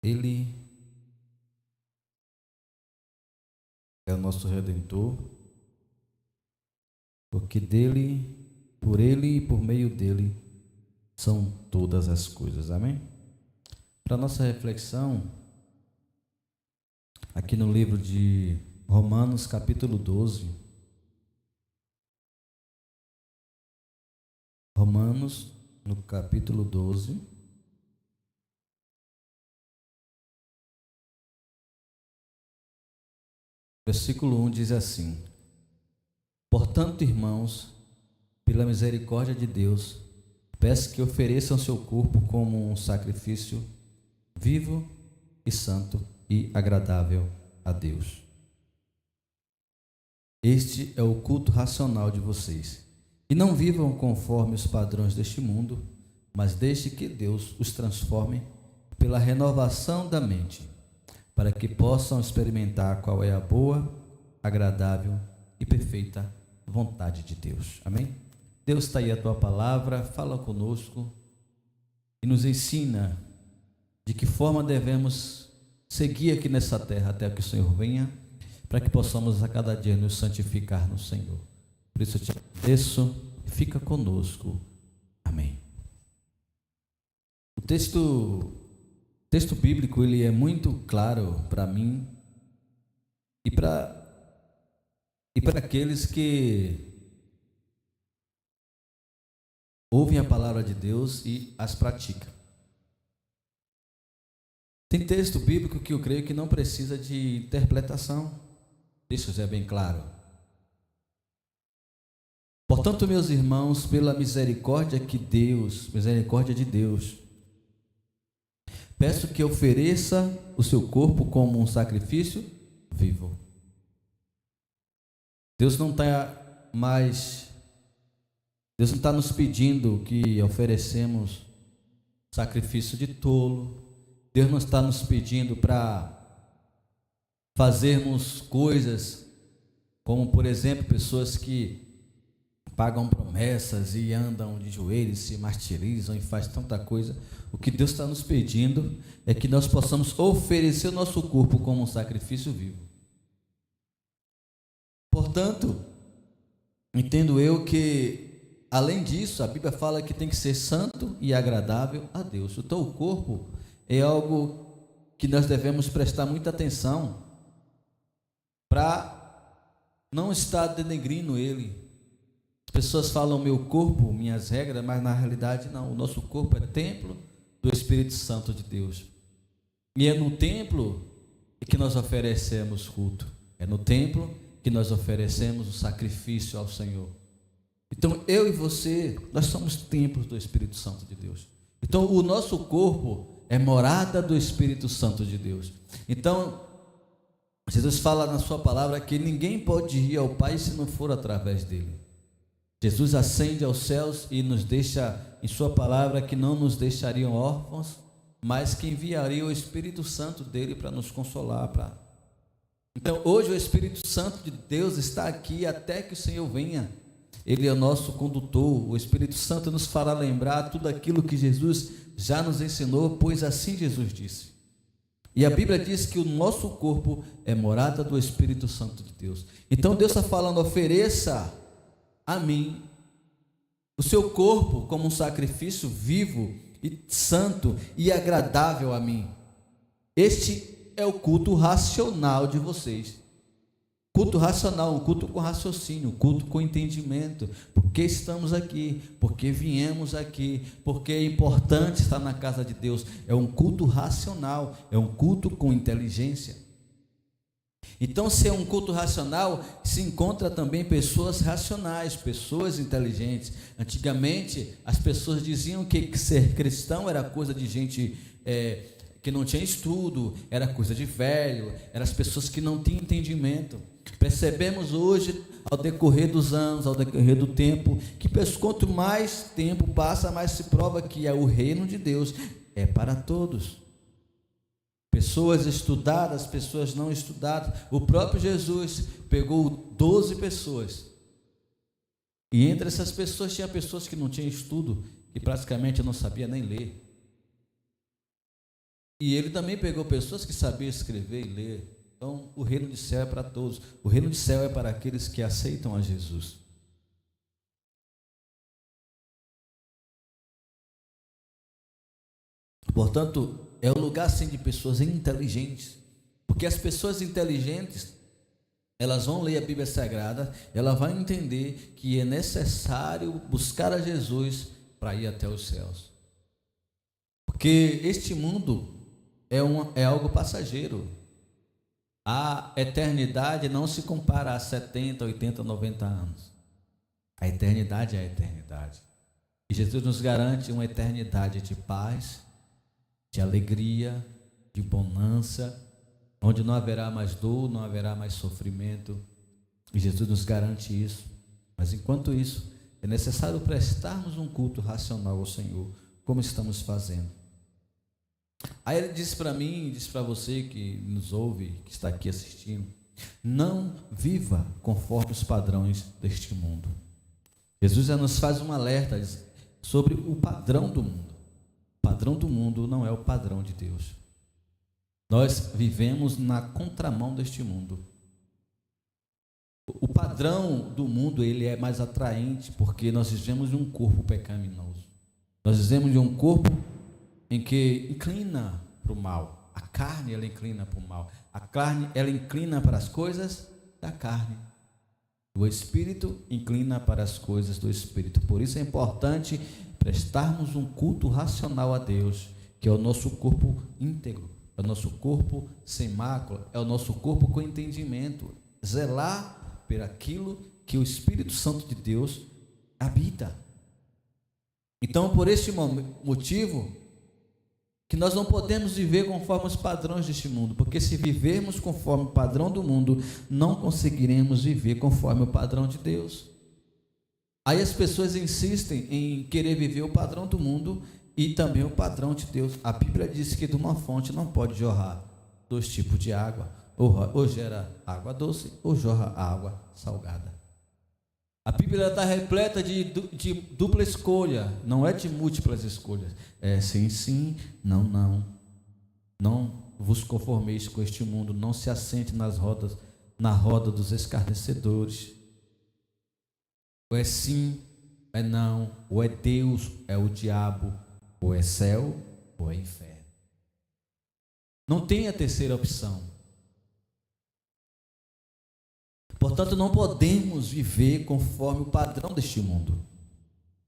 Ele é o nosso Redentor, porque dele, por ele e por meio dele são todas as coisas. Amém? Para nossa reflexão, aqui no livro de Romanos, capítulo 12. Romanos, no capítulo 12. Versículo 1 diz assim: Portanto, irmãos, pela misericórdia de Deus, peço que ofereçam seu corpo como um sacrifício vivo e santo e agradável a Deus. Este é o culto racional de vocês. E não vivam conforme os padrões deste mundo, mas deixe que Deus os transforme pela renovação da mente, para que possam experimentar qual é a boa, agradável e perfeita vontade de Deus. Amém? Deus, está aí a tua palavra, fala conosco e nos ensina de que forma devemos seguir aqui nessa terra até que o Senhor venha, para que possamos a cada dia nos santificar no Senhor. Por isso eu te agradeço, fica conosco. Amém. O texto bíblico, ele é muito claro para mim e para aqueles que ouvem a palavra de Deus e as praticam. Tem texto bíblico que eu creio que não precisa de interpretação. Deixa eu ser bem claro. Portanto, meus irmãos, pela misericórdia de Deus, peço que ofereça o seu corpo como um sacrifício vivo. Deus não está nos pedindo que oferecemos sacrifício de tolo. Deus não está nos pedindo para fazermos coisas como, por exemplo, pessoas que pagam promessas e andam de joelhos, se martirizam e faz tanta coisa. O que Deus está nos pedindo é que nós possamos oferecer o nosso corpo como um sacrifício vivo. Portanto, entendo eu que, além disso, a Bíblia fala que tem que ser santo e agradável a Deus. Então, o corpo é algo que nós devemos prestar muita atenção para não estar denegrindo ele. As pessoas falam meu corpo, minhas regras, mas na realidade não. O nosso corpo é templo do Espírito Santo de Deus. E é no templo que nós oferecemos culto. É no templo que nós oferecemos o sacrifício ao Senhor. Então, eu e você, nós somos templos do Espírito Santo de Deus. Então, o nosso corpo é morada do Espírito Santo de Deus. Então, Jesus fala na sua palavra que ninguém pode ir ao Pai se não for através dele. Jesus ascende aos céus e nos deixa em sua palavra que não nos deixariam órfãos, mas que enviaria o Espírito Santo dele para nos consolar. Então, hoje o Espírito Santo de Deus está aqui até que o Senhor venha. Ele é o nosso condutor. O Espírito Santo nos fará lembrar tudo aquilo que Jesus já nos ensinou, pois assim Jesus disse. E a Bíblia diz que o nosso corpo é morada do Espírito Santo de Deus. Então Deus está falando, ofereça a mim o seu corpo como um sacrifício vivo e santo e agradável a mim. Este é o culto racional de vocês. Culto racional, um culto com raciocínio, um culto com entendimento. Porque estamos aqui, porque viemos aqui, porque é importante estar na casa de Deus. É um culto racional, é um culto com inteligência. Então, se é um culto racional, se encontra também pessoas racionais, pessoas inteligentes. Antigamente, as pessoas diziam que ser cristão era coisa de gente que não tinha estudo, era coisa de velho, eram as pessoas que não tinham entendimento. Percebemos hoje, ao decorrer dos anos, ao decorrer do tempo, que quanto mais tempo passa, mais se prova que o reino de Deus é para todos. Pessoas estudadas, pessoas não estudadas. O próprio Jesus pegou 12 pessoas. E entre essas pessoas tinha pessoas que não tinham estudo, que praticamente não sabia nem ler. E ele também pegou pessoas que sabiam escrever e ler. Então, o reino de céu é para todos. O reino de céu é para aqueles que aceitam a Jesus. Portanto, é um lugar sim de pessoas inteligentes. Porque as pessoas inteligentes, elas vão ler a Bíblia Sagrada, ela vai entender que é necessário buscar a Jesus para ir até os céus. Porque este mundo é algo passageiro. A eternidade não se compara a 70, 80, 90 anos. A eternidade é a eternidade. E Jesus nos garante uma eternidade de paz, de alegria, de bonança, onde não haverá mais dor, não haverá mais sofrimento. E Jesus nos garante isso. Mas enquanto isso, é necessário prestarmos um culto racional ao Senhor, como estamos fazendo. Aí ele disse para mim, disse para você que nos ouve, que está aqui assistindo: não viva conforme os padrões deste mundo. Jesus já nos faz um alerta sobre o padrão do mundo. O padrão do mundo não é o padrão de Deus. Nós vivemos na contramão deste mundo. O padrão do mundo, ele é mais atraente porque nós vivemos de um corpo pecaminoso. Nós vivemos de um corpo em que inclina para o mal. A carne, ela inclina para o mal. A carne, ela inclina para as coisas da carne. O Espírito inclina para as coisas do Espírito. Por isso é importante prestarmos um culto racional a Deus, que é o nosso corpo íntegro, é o nosso corpo sem mácula, é o nosso corpo com entendimento. Zelar por aquilo que o Espírito Santo de Deus habita. Então, por este motivo, que nós não podemos viver conforme os padrões deste mundo, porque se vivermos conforme o padrão do mundo, não conseguiremos viver conforme o padrão de Deus. Aí as pessoas insistem em querer viver o padrão do mundo e também o padrão de Deus. A Bíblia diz que de uma fonte não pode jorrar dois tipos de água, ou gera água doce, ou jorra água salgada. A Bíblia está repleta de dupla escolha, não é de múltiplas escolhas. É sim, sim, não, não. Não vos conformeis com este mundo, não se assente na roda dos escarnecedores. Ou é sim, é não, ou é Deus, é o diabo, ou é céu, ou é inferno. Não tem a terceira opção. Portanto, não podemos viver conforme o padrão deste mundo.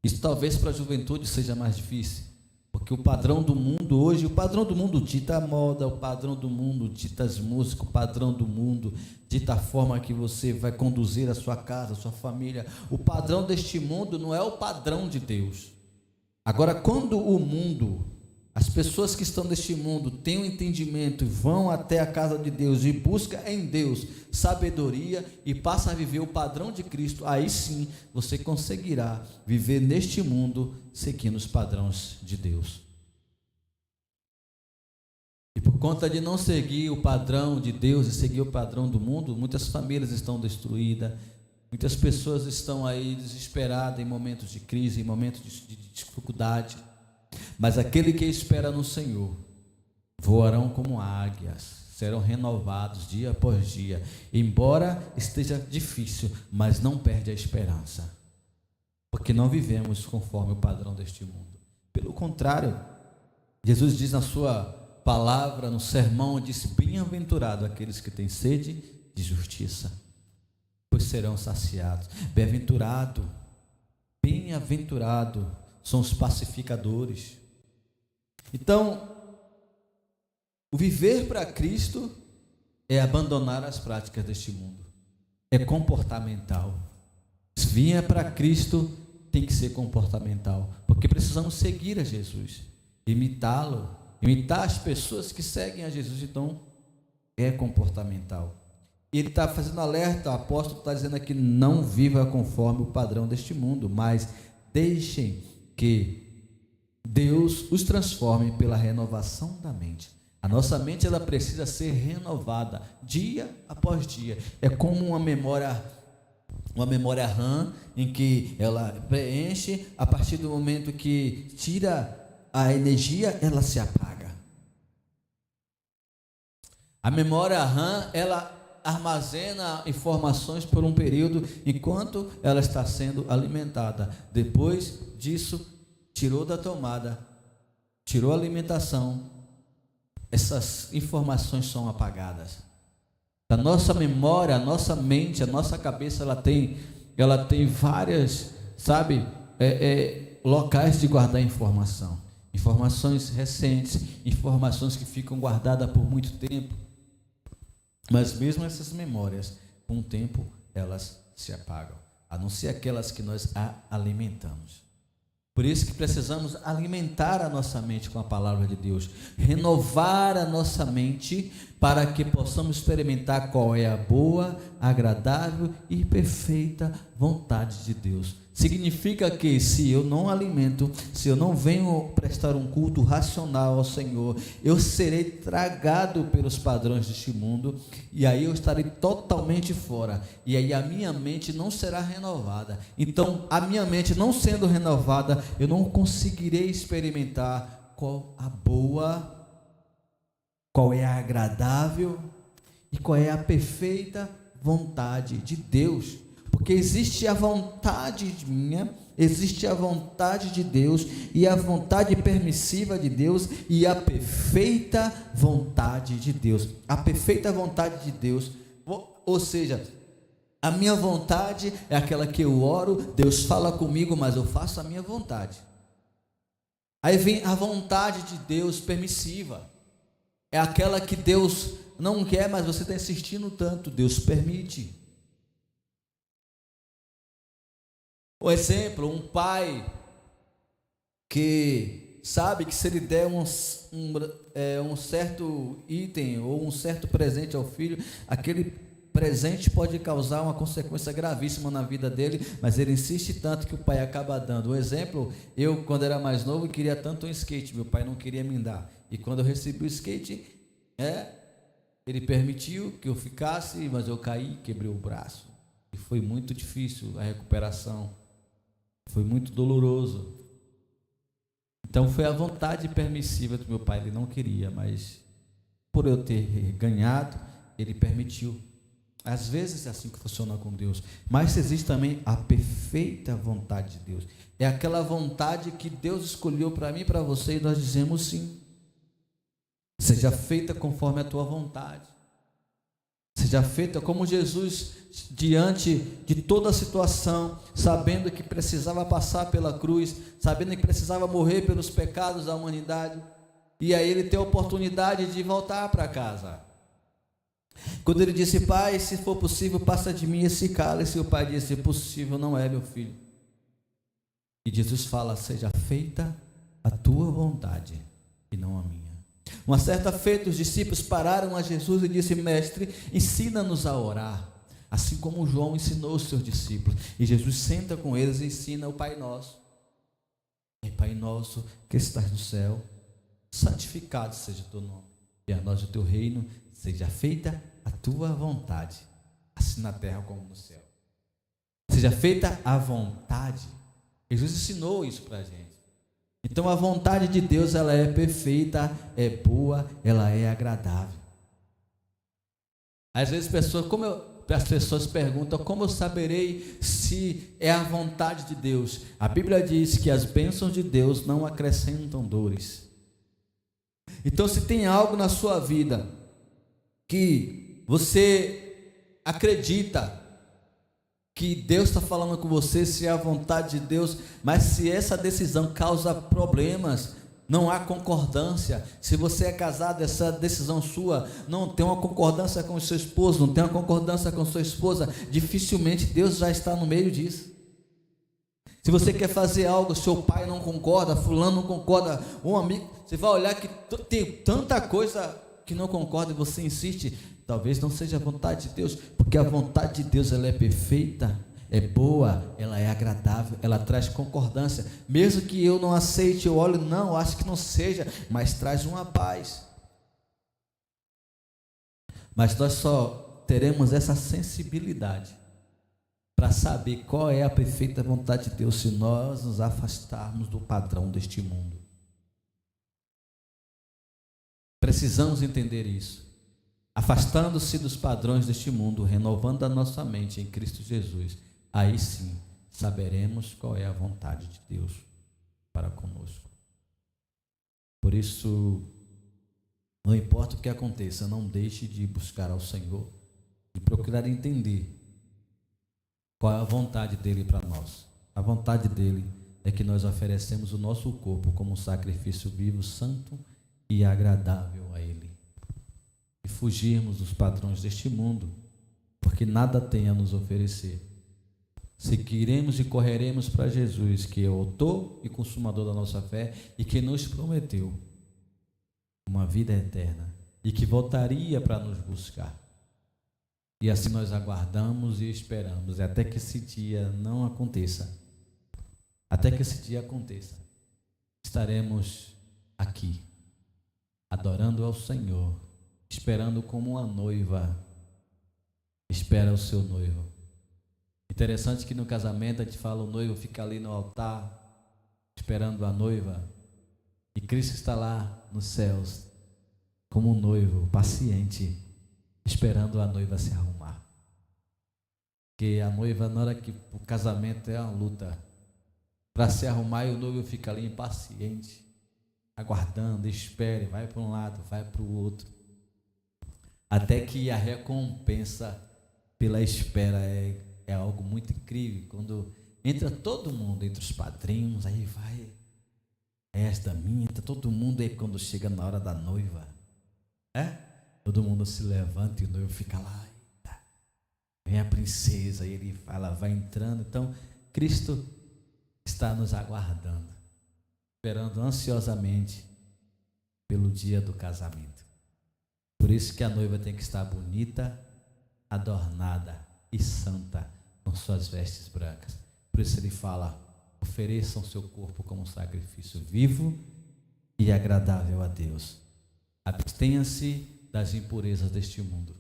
Isso talvez para a juventude seja mais difícil, porque o padrão do mundo hoje, o padrão do mundo dita a moda, o padrão do mundo dita as músicas, o padrão do mundo dita a forma que você vai conduzir a sua casa, a sua família. O padrão deste mundo não é o padrão de Deus. Agora, quando o mundo, as pessoas que estão neste mundo têm um entendimento e vão até a casa de Deus e buscam em Deus sabedoria e passam a viver o padrão de Cristo, aí sim você conseguirá viver neste mundo seguindo os padrões de Deus. E por conta de não seguir o padrão de Deus e seguir o padrão do mundo, muitas famílias estão destruídas, muitas pessoas estão aí desesperadas em momentos de crise, em momentos de dificuldade. Mas aquele que espera no Senhor voarão como águias, serão renovados dia após dia. Embora esteja difícil, mas não perde a esperança, porque não vivemos conforme o padrão deste mundo. Pelo contrário, Jesus diz na sua palavra, no sermão, disse: bem-aventurado aqueles que têm sede de justiça, pois serão saciados. Bem-aventurado são os pacificadores. Então, o viver para Cristo é abandonar as práticas deste mundo, é comportamental. Se vier para Cristo, tem que ser comportamental, porque precisamos seguir a Jesus, imitá-lo, imitar as pessoas que seguem a Jesus. Então, é comportamental. Ele está fazendo alerta, o apóstolo está dizendo aqui: não viva conforme o padrão deste mundo, mas deixem que Deus os transforme pela renovação da mente. A nossa mente, ela precisa ser renovada dia após dia. É como uma memória RAM, em que ela preenche, a partir do momento que tira a energia, ela se apaga. A memória RAM, ela armazena informações por um período enquanto ela está sendo alimentada. Depois disso, tirou da tomada, tirou a alimentação, essas informações são apagadas. A nossa memória, a nossa mente, a nossa cabeça, ela tem várias, locais de guardar informação. Informações recentes, informações que ficam guardadas por muito tempo. Mas mesmo essas memórias, com o tempo, elas se apagam, a não ser aquelas que nós alimentamos. Por isso que precisamos alimentar a nossa mente com a palavra de Deus, renovar a nossa mente para que possamos experimentar qual é a boa, agradável e perfeita vontade de Deus. Significa que se eu não alimento, se eu não venho prestar um culto racional ao Senhor, eu serei tragado pelos padrões deste mundo, e aí eu estarei totalmente fora, e aí a minha mente não será renovada. Então, a minha mente não sendo renovada, eu não conseguirei experimentar qual a boa, qual é a agradável e qual é a perfeita vontade de Deus. Porque existe a vontade minha, existe a vontade de Deus, e a vontade permissiva de Deus, e a perfeita vontade de Deus. A perfeita vontade de Deus, ou seja, a minha vontade é aquela que eu oro, Deus fala comigo, mas eu faço a minha vontade. Aí vem a vontade de Deus permissiva, é aquela que Deus não quer, mas você está insistindo tanto, Deus permite. Por exemplo, um pai que sabe que se ele der um certo item ou um certo presente ao filho, aquele presente pode causar uma consequência gravíssima na vida dele, mas ele insiste tanto que o pai acaba dando. Um exemplo, eu quando era mais novo queria tanto um skate, meu pai não queria me dar, e quando eu recebi o skate, ele permitiu que eu ficasse, mas eu caí, quebrei o braço, e foi muito difícil a recuperação. Foi muito doloroso. Então foi a vontade permissiva do meu pai, ele não queria, mas por eu ter ganhado, ele permitiu. Às vezes é assim que funciona com Deus, mas existe também a perfeita vontade de Deus. É aquela vontade que Deus escolheu para mim e para você, e nós dizemos sim. Seja feita conforme a tua vontade. Seja feita como Jesus, diante de toda a situação, sabendo que precisava passar pela cruz, sabendo que precisava morrer pelos pecados da humanidade, e aí ele tem a oportunidade de voltar para casa. Quando ele disse: Pai, se for possível, passa de mim esse cálice, o pai disse: possível não é, meu filho. E Jesus fala: seja feita a tua vontade e não a minha. Uma certa feita, os discípulos pararam a Jesus e disse: Mestre, ensina-nos a orar, assim como João ensinou os seus discípulos. E Jesus senta com eles e ensina o Pai Nosso. E Pai Nosso que estás no céu, santificado seja o teu nome, e a nós o teu reino, seja feita a tua vontade, assim na terra como no céu. Seja feita a vontade. Jesus ensinou isso para a gente. Então a vontade de Deus, ela é perfeita, é boa, ela é agradável. Às vezes as pessoas perguntam: como eu saberei se é a vontade de Deus? A Bíblia diz que as bênçãos de Deus não acrescentam dores. Então, se tem algo na sua vida que você acredita que Deus está falando com você, se é a vontade de Deus, mas se essa decisão causa problemas, não há concordância. Se você é casado, essa decisão sua não tem uma concordância com o seu esposo, não tem uma concordância com sua esposa, dificilmente Deus já está no meio disso. Se você quer fazer algo, seu pai não concorda, fulano não concorda, um amigo, você vai olhar que tem tanta coisa que não concorda e você insiste. Talvez não seja a vontade de Deus, porque a vontade de Deus, ela é perfeita, é boa, ela é agradável, ela traz concordância. Mesmo que eu não aceite, eu olho, não, acho que não seja, mas traz uma paz. Mas nós só teremos essa sensibilidade para saber qual é a perfeita vontade de Deus se nós nos afastarmos do padrão deste mundo. Precisamos entender isso. afastando-se dos padrões deste mundo, renovando a nossa mente em Cristo Jesus, aí sim saberemos qual é a vontade de Deus para conosco. Por isso, não importa o que aconteça, não deixe de buscar ao Senhor, de procurar entender qual é a vontade dele para nós. A vontade dele é que nós oferecemos o nosso corpo como um sacrifício vivo, santo e agradável a ele. E fugirmos dos padrões deste mundo, porque nada tem a nos oferecer. Seguiremos e correremos para Jesus, que é o autor e consumador da nossa fé e que nos prometeu uma vida eterna e que voltaria para nos buscar. E assim nós aguardamos e esperamos até que esse dia não aconteça. Até que esse dia aconteça, estaremos aqui, adorando ao Senhor, esperando como uma noiva espera o seu noivo. Interessante que no casamento a gente fala, o noivo fica ali no altar, esperando a noiva, e Cristo está lá nos céus, como um noivo, paciente, esperando a noiva se arrumar. Porque a noiva, na hora que o casamento é uma luta, para se arrumar, e o noivo fica ali impaciente, aguardando, espere, vai para um lado, vai para o outro, até que a recompensa pela espera é algo muito incrível. Quando entra todo mundo, entre os padrinhos, aí vai esta minha, entra todo mundo, aí quando chega na hora da noiva, todo mundo se levanta e o noivo fica lá, eita, vem a princesa, e ele fala, vai entrando. Então Cristo está nos aguardando, esperando ansiosamente pelo dia do casamento. Por isso que a noiva tem que estar bonita, adornada e santa, com suas vestes brancas. Por isso ele fala, ofereçam seu corpo como um sacrifício vivo e agradável a Deus. Abstenha-se das impurezas deste mundo,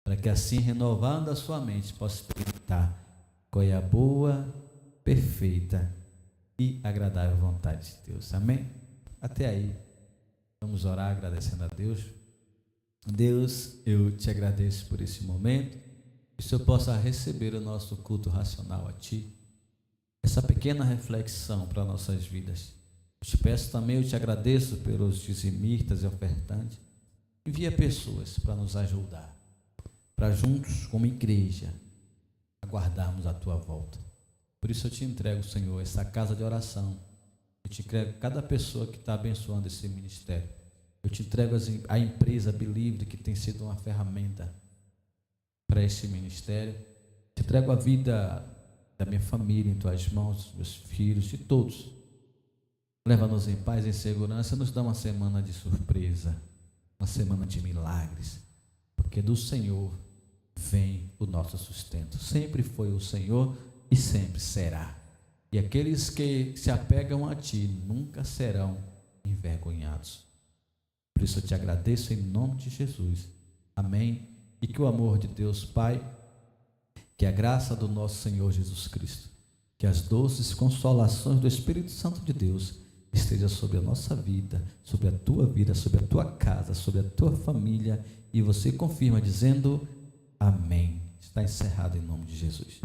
para que assim, renovando a sua mente, possa experimentar qual é a boa, perfeita e agradável vontade de Deus. Amém? Até aí, vamos orar agradecendo a Deus. Deus, eu te agradeço por esse momento, que o Senhor possa receber o nosso culto racional a Ti, essa pequena reflexão para nossas vidas. Eu te peço também, eu te agradeço pelos dizimistas e ofertantes. Envia pessoas para nos ajudar, para juntos, como igreja, aguardarmos a Tua volta. Por isso eu te entrego, Senhor, essa casa de oração. Eu te entrego cada pessoa que está abençoando esse ministério. Eu te entrego a empresa Believe, que tem sido uma ferramenta para esse ministério. Te entrego a vida da minha família em Tuas mãos, dos meus filhos, de todos. Leva-nos em paz e em segurança. Nos dá uma semana de surpresa, uma semana de milagres, porque do Senhor vem o nosso sustento. Sempre foi o Senhor e sempre será. E aqueles que se apegam a Ti nunca serão envergonhados. Por isso eu te agradeço em nome de Jesus. Amém. E que o amor de Deus Pai, que a graça do nosso Senhor Jesus Cristo, que as doces consolações do Espírito Santo de Deus esteja sobre a nossa vida, sobre a tua vida, sobre a tua casa, sobre a tua família. E você confirma dizendo amém. Está encerrado em nome de Jesus.